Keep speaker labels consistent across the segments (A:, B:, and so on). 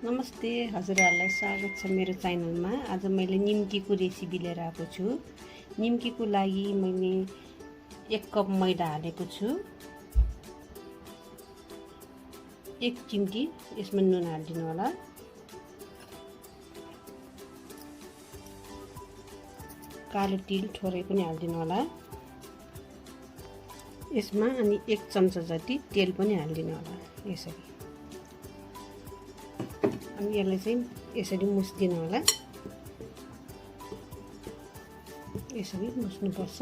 A: नमस्ते, हजुरहरूलाई स्वागत छ मेरो च्यानलमा। आज मैले निम्कीको रेसिपी लिएर आएको छु। निम्कीको लागि मैले 1 कप मैदा हालेको छु। 1 चिम्टी यसमा नुन हालिदिनु होला। कालो तिल थोरै पनि हालिदिनु होला यसमा। अनि 1 चम्चा जति तेल पनि हालिदिनु होला यसरी। अनि यसलाई चाहिँ यसरी मुछ्दिनु होला। यसरी मुछ्नुपर्छ।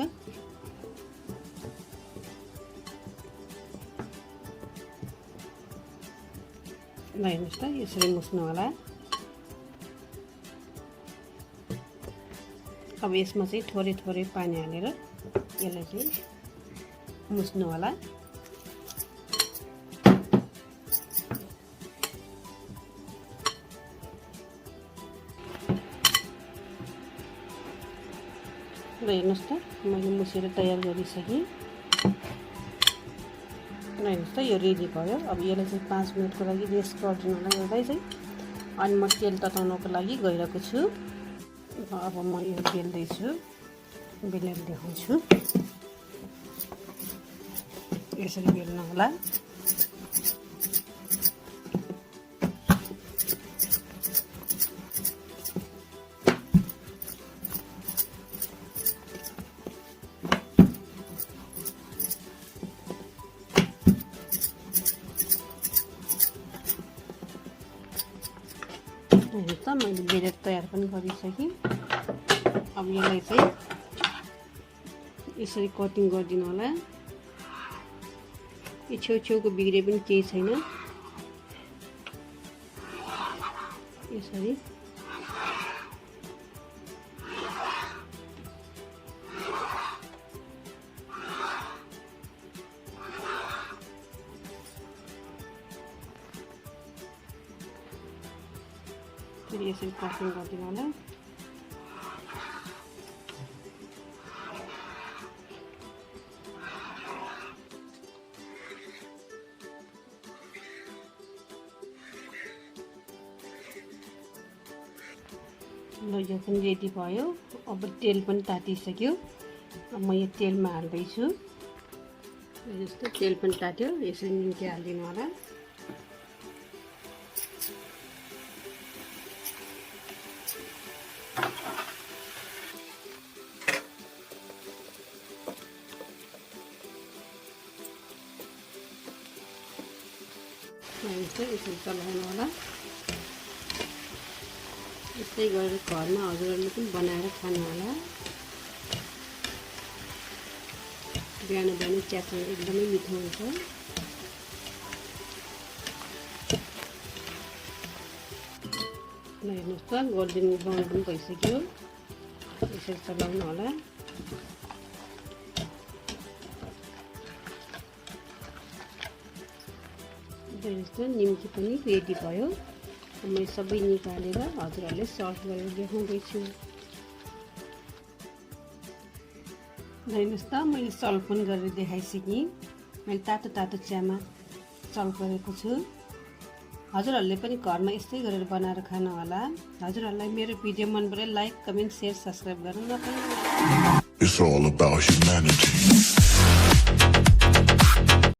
A: ल हेर्नुहोस् त, यसरी मुछ्नु होला। अब यसमा चाहिँ थोरै थोरै पानी हालेर यसलाई चाहिँ मुछ्नु होला। ल हेर्नुहोस् त, मैले मुछेर तयार गरिसकेँ। ल हेर्नुहोस् त, यो रेडी भयो। अब यसलाई चाहिँ 5 मिनटको लागि रेस्ट गरिदिनु होला यसलाई चाहिँ। अनि म तेल तताउनको लागि गइरहेको छु। अब म यो बेल्दैछु, बेलेर देखाउँछु। यसरी बेल्नु होला। हेर्नु त, मैले बेलेर तयार पनि गरिसकेँ। अब यसलाई चाहिँ यसरी कटिङ गरिदिनु होला। यो छेउछेउको बिग्रे पनि केही छैन। यसरी फेरि यसरी कटिङ गरिदिनु होला। ल यो पनि रेडी भयो। अब तेल पनि तातिसक्यो। अब म यो तेलमा हाल्दैछु। जस्तो तेल पनि तात्यो, यसरी निम्की हालिदिनु होला। यसरी चलाउनु होला। यस्तै गरेर घरमा हजुरहरूले पनि बनाएर खानु होला। बिहान बिहान चियासँग एकदमै मिठो हुन्छ। ल हेर्नुहोस् त, गोल्डन ब्राउन पनि भइसक्यो। यसरी चलाउनु होला। हेर्नुहोस् त, निम्की पनि रेडी भयो। मैले सबै निकालेर हजुरहरूले सर्भ गरेर देखाउँदैछु। हेर्नुहोस् त, मैले सर्भ पनि गरेर देखाइसकेँ। मैले तातो तातो चियामा सर्भ गरेको छु। हजुरहरूले पनि घरमा यस्तै गरेर बनाएर खानु होला। हजुरहरूलाई मेरो भिडियो मन परे लाइक, कमेन्ट, सेयर, सब्सक्राइब गर्न नभुल्नु।